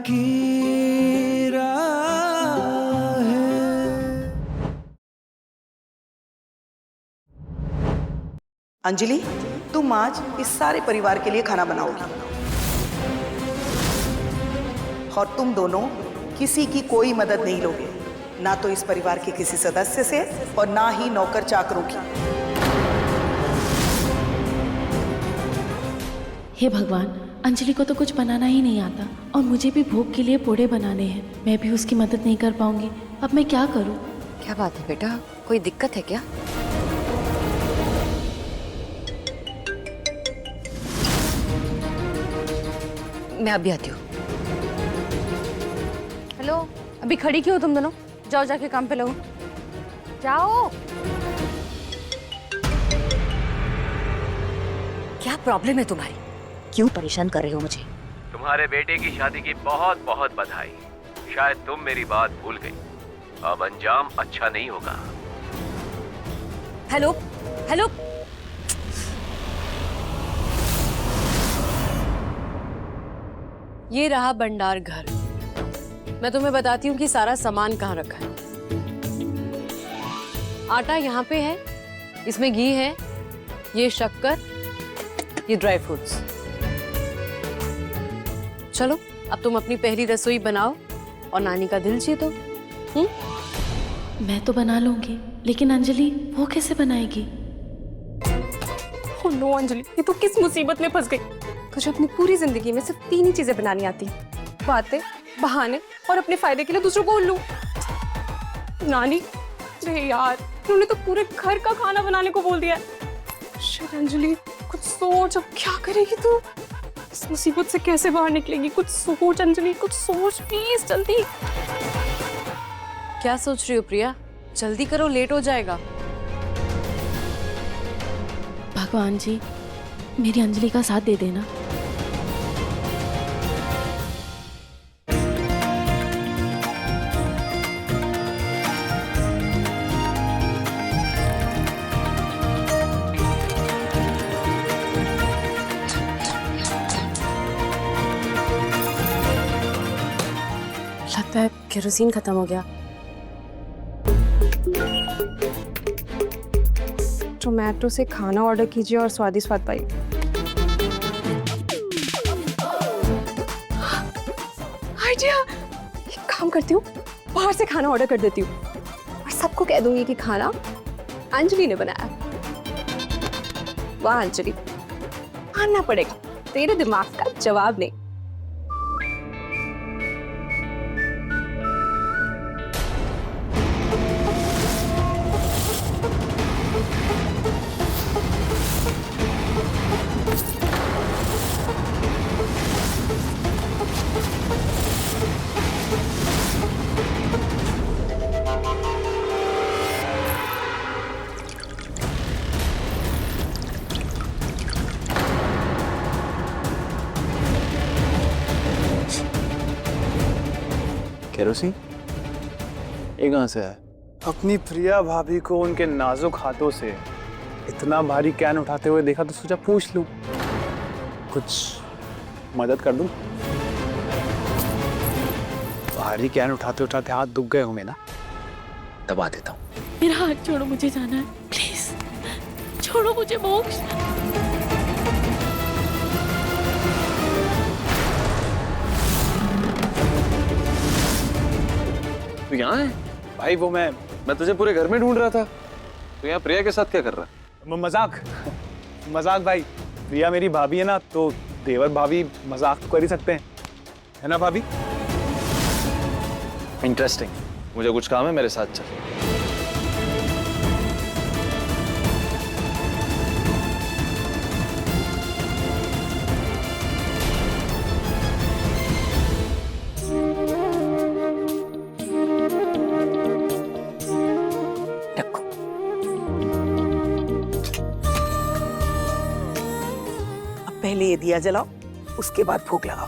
की राह है। अंजलि, तुम आज इस सारे परिवार के लिए खाना बनाओगी और तुम दोनों किसी की कोई मदद नहीं लोगे, ना तो इस परिवार के किसी सदस्य से और ना ही नौकर चाकरों की। हे भगवान, अंजलि को तो कुछ बनाना ही नहीं आता और मुझे भी भोग के लिए पोड़े बनाने हैं। मैं भी उसकी मदद नहीं कर पाऊंगी। अब मैं क्या करूं? क्या बात है बेटा, कोई दिक्कत है क्या? मैं अभी आती हूँ। हेलो, अभी खड़ी क्यों हो तुम दोनों? जाओ जाके काम पे लगो, जाओ। क्या प्रॉब्लम है तुम्हारी? क्यों परेशान कर रहे हो मुझे? तुम्हारे बेटे की शादी की बहुत बहुत बधाई। शायद तुम मेरी बात भूल गई, अब अंजाम अच्छा नहीं होगा। हेलो हेलो, ये रहा भंडार घर। मैं तुम्हें बताती हूँ कि सारा सामान कहाँ रखा है। आटा यहाँ पे है, इसमें घी है, ये शक्कर, ये ड्राई फ्रूट्स। चलो अब तुम अपनी पहली रसोई बनाओ और नानी का दिल जीतो। मैं तो बना लूंगी, लेकिन अंजलि वो कैसे बनाएगी? ओह नो अंजलि, ये तो किस मुसीबत में फंस गई। तुझे अपनी पूरी जिंदगी में सिर्फ 3 ही चीजें बनानी आती हैं, बातें, बहाने और अपने फायदे के लिए दूसरों को उल्लू। नानी, अरे यार, उन्होंने तो पूरे घर का खाना बनाने को बोल दिया। शिट अंजलि, कुछ सोच, अब क्या करेगी तू? इस मुसीबत से कैसे बाहर निकलेगी? कुछ सोच अंजलि, कुछ सोच प्लीज, जल्दी। क्या सोच रही हो प्रिया? जल्दी करो, लेट हो जाएगा। भगवान जी, मेरी अंजलि का साथ दे देना। लगता है केरोसिन खत्म हो गया। जोमैटो से खाना ऑर्डर कीजिए और स्वादिष्ट स्वाद पाइए। आइडिया! एक काम करती हूँ, बाहर से खाना ऑर्डर कर देती हूँ और सबको कह दूंगी कि खाना अंजलि ने बनाया। वाह अंजलि, मानना पड़ेगा, तेरे दिमाग का जवाब नहीं। केरोसिन ये कहाँ से है? अपनी प्रिया भाभी को उनके नाजुक हाथों से इतना भारी कैन उठाते हुए देखा तो सोचा पूछ लूं, कुछ मदद कर दूं। भारी कैन उठाते उठाते हाथ दुख गए होंगे ना, दबा देता हूँ। मेरा हाथ छोड़ो, मुझे जाना है, प्लीज छोड़ो मुझे मोक्ष। तू यहाँ है? भाई वो मैं तुझे पूरे घर में ढूंढ रहा था। तू यहाँ प्रिया के साथ क्या कर रहा है? मजाक मजाक भाई, प्रिया मेरी भाभी है ना, तो देवर भाभी मजाक तो कर ही सकते हैं, है ना भाभी? इंटरेस्टिंग। मुझे कुछ काम है, मेरे साथ चल। पहले ये दिया जलाओ, उसके बाद भोग लगाओ।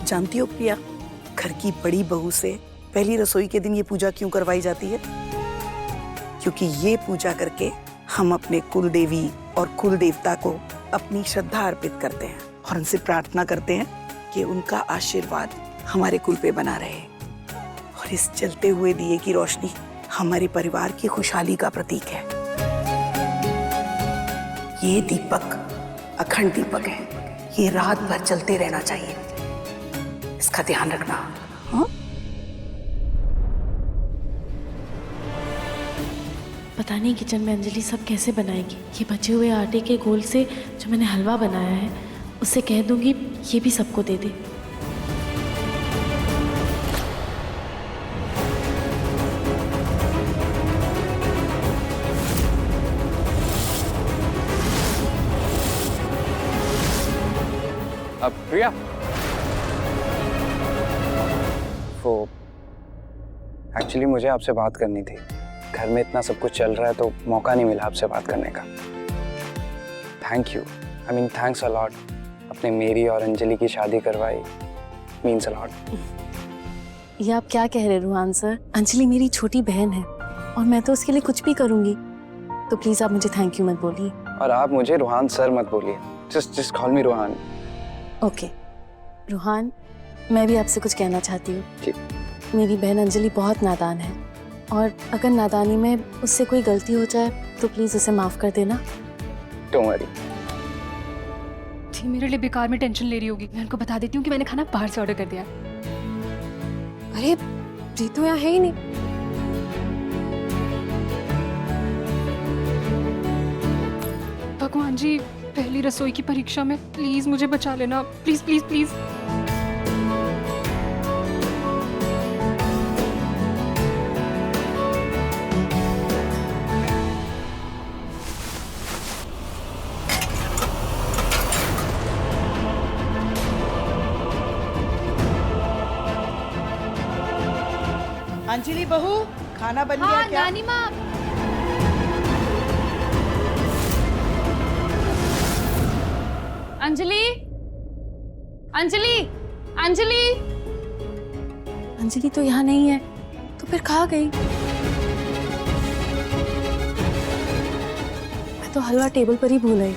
जानती हो प्रिया, घर की बड़ी बहू से पहली रसोई के दिन ये पूजा क्यों करवाई जाती है? क्योंकि ये पूजा करके हम अपने कुल देवी और कुल देवता को अपनी श्रद्धा अर्पित करते हैं और उनसे प्रार्थना करते हैं कि उनका आशीर्वाद हमारे कुल पे बना रहे। और इस जलते हुए दिए की रोशनी हमारे परिवार की खुशहाली का प्रतीक है। ये दीपक अखंड दीपक है, ये रात भर चलते रहना चाहिए, इसका ध्यान रखना। हाँ? पता नहीं किचन में अंजलि सब कैसे बनाएगी। ये बचे हुए आटे के गोल से जो मैंने हलवा बनाया है उससे कह दूंगी ये भी सबको दे दे। अब प्रिया, वो एक्चुअली मुझे आपसे बात करनी थी। घर में इतना सब कुछ चल रहा है तो मौका नहीं मिला आपसे बात करने का। Thank you, I mean thanks a lot. अपने मेरी और अंजलि की शादी करवाई, मीन्स अ लॉट। ये आप क्या कह रहे रूहान सर? अंजलि मेरी छोटी बहन है और मैं तो उसके लिए कुछ भी करूंगी, तो प्लीज आप मुझे थैंक यू मत बोलिए। और आप मुझे रूहान सर मत बोलिए, just call me Ruhan. Okay Ruhan, मैं भी आपसे कुछ कहना चाहती हूँ। जी। मेरी बहन अंजलि बहुत नादान है और अगर नादानी में उससे कोई गलती हो जाए तो प्लीज उसे माफ कर देना। Don't worry. थी मेरे लिए बेकार में टेंशन ले रही होगी। मैं उनको बता देती हूँ कि मैंने खाना बाहर से ऑर्डर कर दिया। अरे जी तो यहाँ है ही नहीं। भगवान जी, पहली रसोई की परीक्षा में प्लीज मुझे बचा लेना, प्लीज प्लीज प्लीज। अंजलि बहू, खाना बन गया क्या? नानी माँ। अंजलि, अंजलि, अंजलि। अंजलि तो यहाँ नहीं है, तो फिर कहाँ गई? मैं तो हलवा टेबल पर ही भूल आई।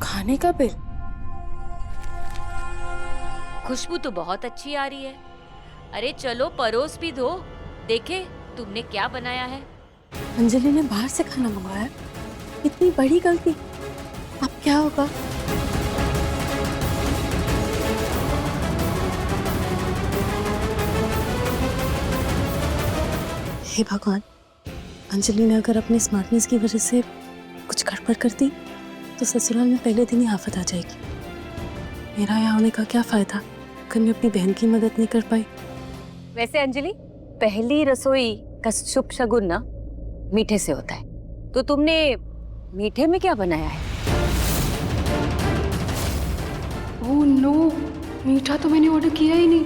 खाने का बिल? खुशबू तो बहुत अच्छी आ रही है। अरे चलो परोस भी दो, देखे तुमने क्या बनाया है। अंजलि ने बाहर से खाना मंगवाया, इतनी बड़ी गलती। अब क्या होगा? हे भगवान, अंजलि ने अगर अपनी स्मार्टनेस की वजह से कुछ गड़बड़ कर दी तो ससुराल में पहले दिन ही आफत आ जाएगी। मेरा यहाँ होने का क्या फायदा अगर मैं अपनी बहन की मदद नहीं कर पाई। वैसे अंजलि, पहली रसोई का शुभ शगुन ना मीठे से होता है, तो तुमने मीठे में क्या बनाया है? ओह नो, मीठा तो मैंने ऑर्डर किया ही नहीं।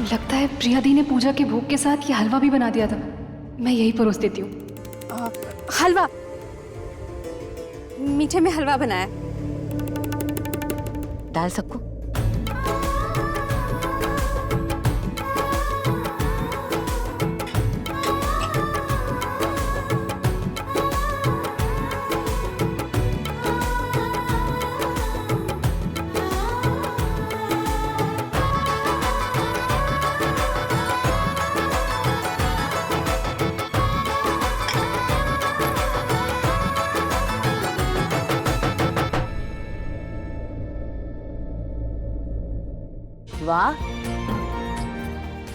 लगता है प्रिया दी ने पूजा के भोग के साथ ये हलवा भी बना दिया था। मैं यही परोस देती हूँ। हलवा, मीठे में हलवा बनाया। डाल सबको। वाह,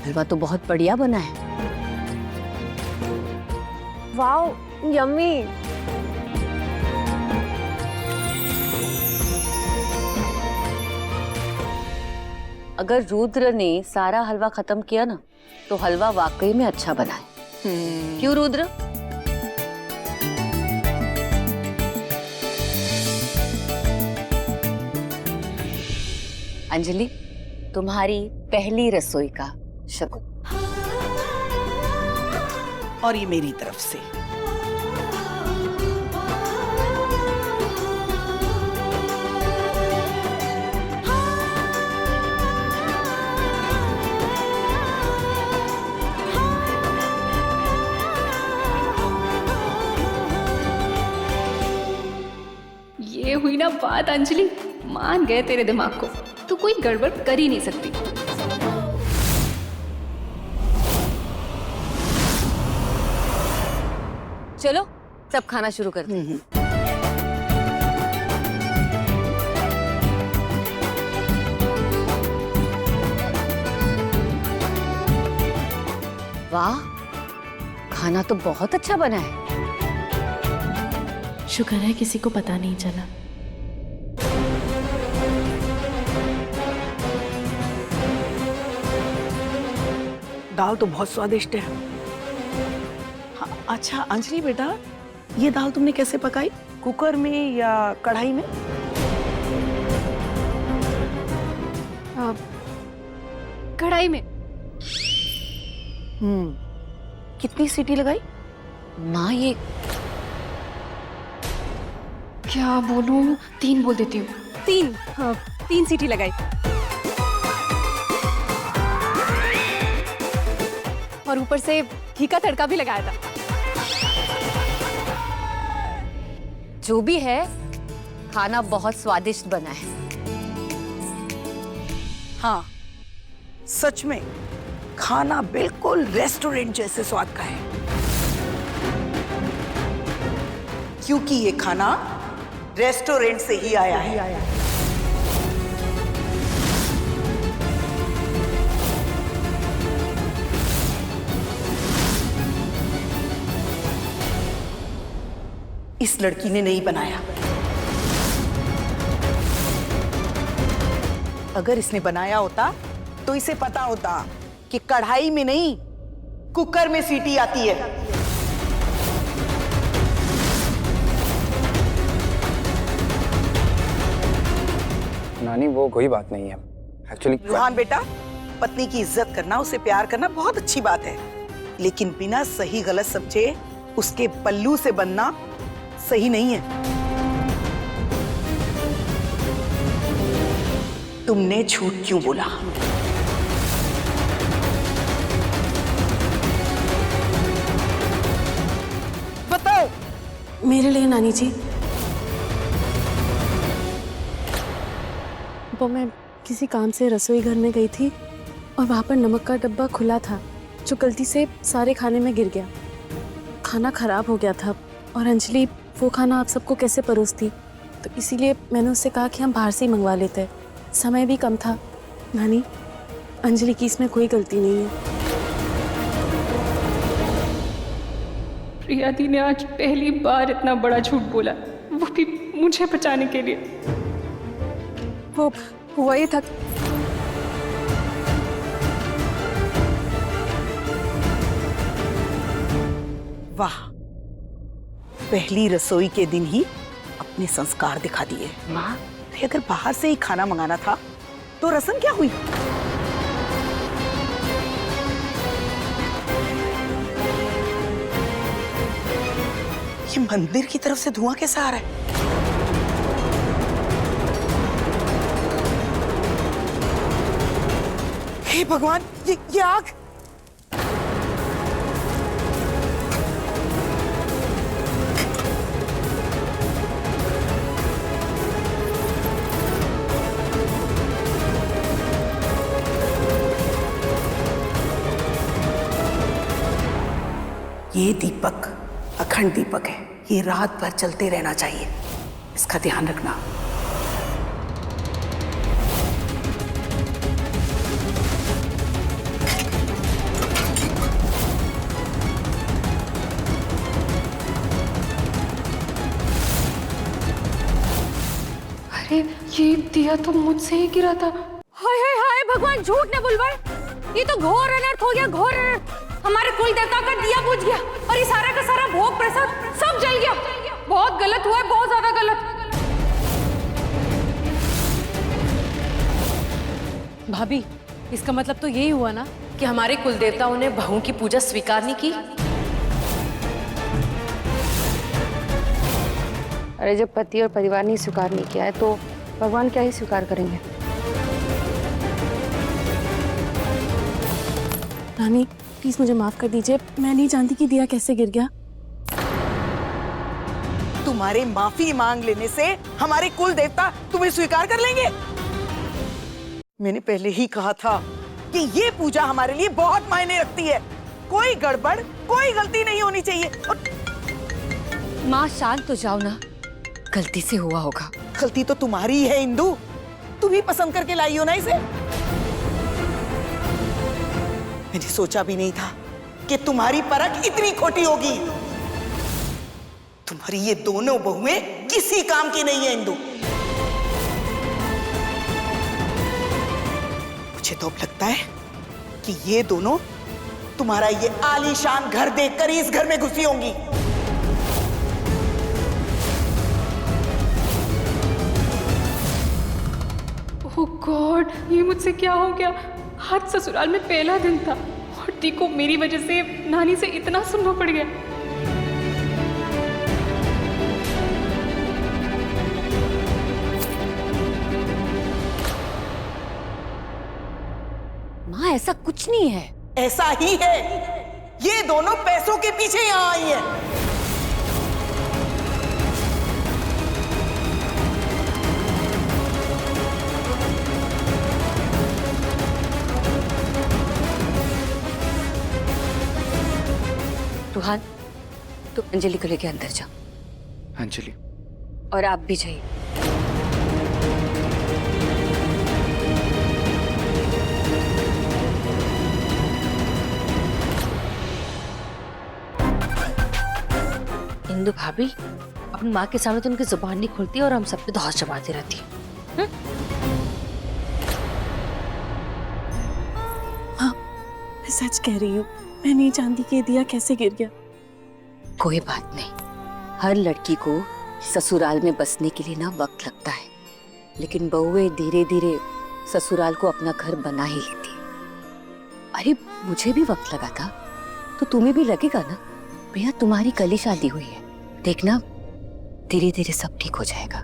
हलवा तो बहुत बढ़िया बना है। Wow, yummy. अगर रुद्र ने सारा हलवा खत्म किया ना तो हलवा वाकई में अच्छा बना है। क्यों रुद्र? अंजलि, तुम्हारी पहली रसोई का शगुन। और ये मेरी तरफ से। ये हुई ना बात अंजलि, मान गए तेरे दिमाग को, तू कोई गड़बड़ कर ही नहीं सकती। चलो सब खाना शुरू करते हैं। वाह, खाना तो बहुत अच्छा बना है। शुक्र है किसी को पता नहीं चला। दाल तो बहुत स्वादिष्ट है। हाँ, अच्छा अंजलि बेटा, ये दाल तुमने कैसे पकाई? कुकर में या कढ़ाई में? कढ़ाई में। कितनी सीटी लगाई? माँ ये क्या बोलूं, 3 बोल देती हूँ। 3, हाँ 3 सीटी लगाई। और ऊपर से घी का तड़का भी लगाया था। जो भी है, खाना बहुत स्वादिष्ट बना है। हाँ, सच में खाना बिल्कुल रेस्टोरेंट जैसे स्वाद का है, क्योंकि ये खाना रेस्टोरेंट से ही आया है। इस लड़की ने नहीं बनाया। अगर इसने बनाया होता तो इसे पता होता कि कढ़ाई में नहीं, कुकर में सीटी आती है। नानी वो कोई बात नहीं है एक्चुअली। रुहान बेटा, पत्नी की इज्जत करना, उसे प्यार करना बहुत अच्छी बात है, लेकिन बिना सही गलत समझे उसके पल्लू से बनना सही नहीं है। तुमने झूठ क्यों बोला? बताओ। मेरे लिए नानी जी, वो मैं किसी काम से रसोई घर में गई थी और वहाँ पर नमक का डब्बा खुला था जो गलती से सारे खाने में गिर गया। खाना खराब हो गया था और अंजलि वो खाना आप सबको कैसे परोसती, तो इसीलिए मैंने उससे कहा कि हम बाहर से ही मंगवा लेते। समय भी कम था। नानी, अंजलि की इसमें कोई गलती नहीं है। प्रिया दी ने आज पहली बार इतना बड़ा झूठ बोला, वो भी मुझे बचाने के लिए। वो हुआ ये था, वाह, पहली रसोई के दिन ही अपने संस्कार दिखा दिए। माँ, अरे अगर बाहर से ही खाना मंगाना था तो रसम क्या हुई? ये मंदिर की तरफ से धुआं कैसा आ रहा है? हे भगवान, ये आग! ये दीपक अखंड दीपक है, ये रात भर चलते रहना चाहिए, इसका ध्यान रखना। अरे ये दिया तो मुझसे ही गिरा था। हाय हाय हाय भगवान, झूठ न बुलबुल, ये तो घोर अनर्थ हो गया, घोर अनर्थ। हमारे कुल देवता का दिया बुझ गया और ये सारा का सारा भोग प्रसाद सब जल गया। बहुत गलत हुआ है, बहुत ज्यादा गलत। भाभी, इसका मतलब तो यही हुआ ना कि हमारे कुल देवताओं ने बहू की पूजा स्वीकार नहीं की। अरे जब पति और परिवार ने स्वीकार नहीं किया है तो भगवान क्या ही स्वीकार करेंगे। नानी प्लीज मुझे माफ कर दीजिए, मैं नहीं जानती कि दिया कैसे गिर गया। तुम्हारे माफी मांग लेने से हमारे कुल देवता तुम्हें स्वीकार कर लेंगे? मैंने पहले ही कहा था कि ये पूजा हमारे लिए बहुत मायने रखती है। कोई गड़बड़, कोई गलती नहीं होनी चाहिए। और माँ शांत हो जाओ ना, गलती से हुआ होगा। गलती तो तुम्हारी ही है इंदु, तुम ही पसंद करके लाई हो ना इसे। मैंने सोचा भी नहीं था कि तुम्हारी परख इतनी खोटी होगी। तुम्हारी ये दोनों बहुएं किसी काम की नहीं है इंदु। मुझे तो अब लगता है कि ये दोनों तुम्हारा ये आलीशान घर देखकर ही इस घर में घुसी होंगी। ओह गॉड, ये मुझसे क्या हो गया? आज ससुराल में पहला दिन था और दी को मेरी वजह से नानी से इतना सुनना पड़ गया। माँ ऐसा कुछ नहीं है। ऐसा ही है, ये दोनों पैसों के पीछे यहां आई हैं। रूहान, तो अंजलि को लेके अंदर जाओ। अंजलि, और आप भी जाइए। इंदु भाभी अपनी माँ के सामने तो उनकी जुबान नहीं खुलती और हम सब पे धौंस जमाती रहती है। हाँ, मैं सच कह रही हूँ। मैं नहीं जानती कि ये दिया कैसे गिर गया। कोई बात नहीं, हर लड़की को ससुराल में बसने के लिए ना वक्त लगता है, लेकिन बहुएं धीरे धीरे ससुराल को अपना घर बना ही लेती है। अरे मुझे भी वक्त लगा था, तो तुम्हें भी लगेगा ना। भैया तुम्हारी कल ही शादी हुई है, देखना धीरे धीरे सब ठीक हो जाएगा।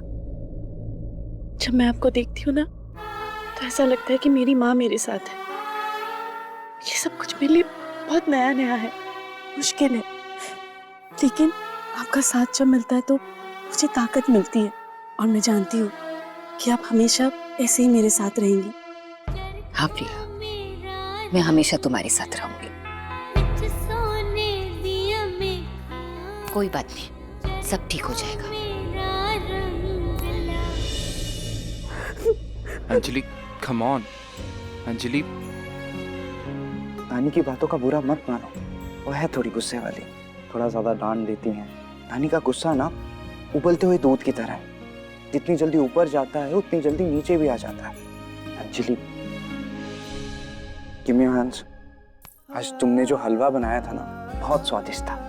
जब मैं आपको देखती हूँ ना, तो ऐसा लगता है कि मेरी माँ मेरे साथ है। ये सब कुछ मेरे लिए बहुत नया नया है, मुश्किल है, लेकिन आपका साथ जब मिलता है तो मुझे ताकत मिलती है। और मैं जानती हूँ कि आप हमेशा ऐसे ही मेरे साथ रहेंगी। हाँ प्रिया, मैं हमेशा तुम्हारे साथ रहूंगी। कोई बात नहीं, सब ठीक हो जाएगा। Anjali, come on. अंजलि, नानी की बातों का बुरा मत मानो, वो है थोड़ी गुस्से वाली, थोड़ा ज्यादा डांट देती हैं। नानी का गुस्सा ना उबलते हुए दूध की तरह है, जितनी जल्दी ऊपर जाता है उतनी जल्दी नीचे भी आ जाता है। Anjali, give me your hands. आज तुमने जो हलवा बनाया था ना, बहुत स्वादिष्ट था।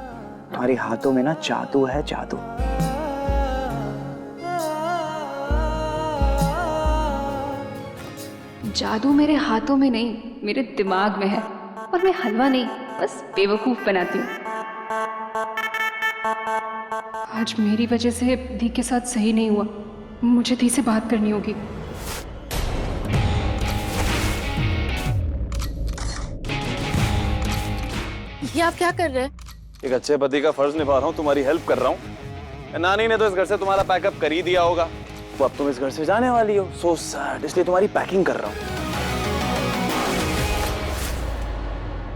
तुम्हारे हाथों में ना जादू है, जादू। जादू मेरे हाथों में नहीं, मेरे दिमाग में है। और मैं हलवा नहीं, बस बेवकूफ बनाती हूँ। आज मेरी वजह से दी के साथ सही नहीं हुआ, मुझे दी से बात करनी होगी। ये आप क्या कर रहे हैं? एक अच्छे पति का फर्ज निभा रहा हूँ, तुम्हारी हेल्प कर रहा हूँ। नानी ने तो इस घर से तुम्हारा पैकअप कर ही दिया होगा, तो अब तुम इस घर से जाने वाली हो। सो सैड, इसलिए तुम्हारी पैकिंग कर रहा हूँ।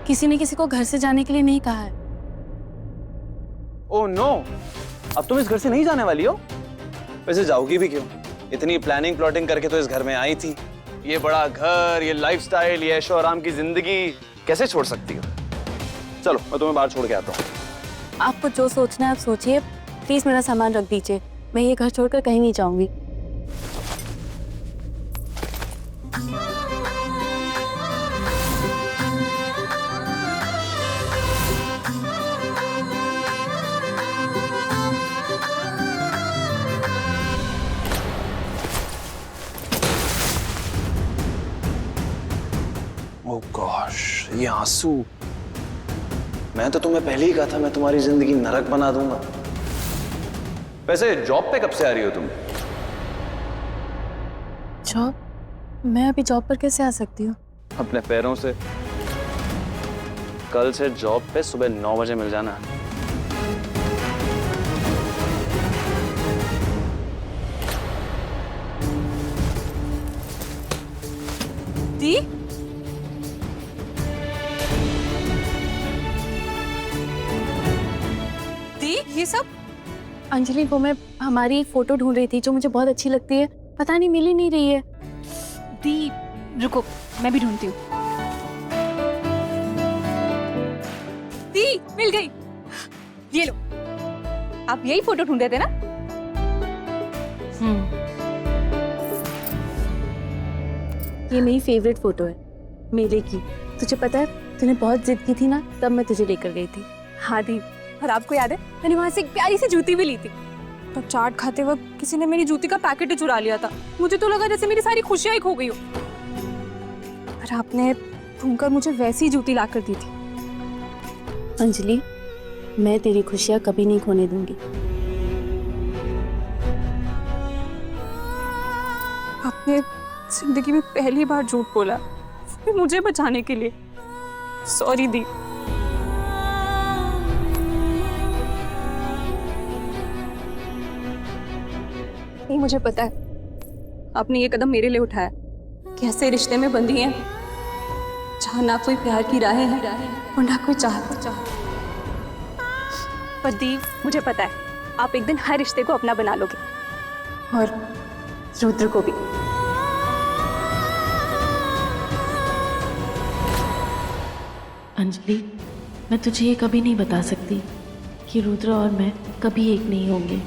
किसी ने किसी को घर से जाने के लिए नहीं कहा है। ओह नो, अब तुम इस घर से नहीं जाने वाली हो? वैसे जाओगी भी क्यों? इतनी प्लानिंग प्लॉटिंग करके तो इस घर में आई थी। ये बड़ा घर, ये लाइफस्टाइल, ये ऐशो आराम की जिंदगी कैसे छोड़ सकती हो? चलो मैं तुम्हें बाहर छोड़ के आता हूँ। आपको जो सोचना है आप सोचिए, प्लीज मेरा सामान रख दीजिए। मैं ये घर छोड़कर कहीं नहीं जाऊंगी। ओह गॉश, ये आंसू। मैं तो तुम्हें पहले ही कहा था मैं तुम्हारी जिंदगी नरक बना दूंगा। वैसे जॉब पे कब से आ रही हो तुम? जॉब? मैं अभी जॉब पर कैसे आ सकती हूँ? अपने पैरों से। कल से जॉब पे सुबह 9 बजे मिल जाना। अंजलि को मैं हमारी फोटो ढूंढ रही थी जो मुझे बहुत अच्छी लगती है, पता नहीं मिल ही नहीं रही है। दी रुको, मैं भी ढूंढती हूँ। दी मिल गई, ये लो। आप यही फोटो ढूंढ रहे थे ना? ये मेरी फेवरेट फोटो है मेले की। तुझे पता है तूने बहुत जिद की थी ना, तब मैं तुझे लेकर गई थी। हाँ दी, और आपको याद है मैंने वहां से एक प्यारी सी जूती भी ली थी। तब चाट खाते वक्त किसी ने मेरी जूती का पैकेट ही चुरा लिया था। मुझे तो लगा जैसे मेरी सारी खुशियां ही खो गई हो। पर आपने ढूंढकर मुझे वैसी ही जूती लाकर दी थी। अंजलि, मैं तेरी खुशियाँ कभी नहीं खोने दूंगी। आपने जिंदगी में पहली बार झूठ बोला, वो भी मुझे बचाने के लिए। सॉरी दी। नहीं, मुझे पता है आपने ये कदम मेरे लिए उठाया कि ऐसे रिश्ते में बंधी हैं जहाँ ना कोई प्यार की राहें हैं और ना कोई चाहत। पर दी, मुझे पता है आप एक दिन हर रिश्ते को अपना बना लोगे, और रुद्र को भी। अंजलि, मैं तुझे ये कभी नहीं बता सकती कि रुद्र और मैं कभी एक नहीं होंगे।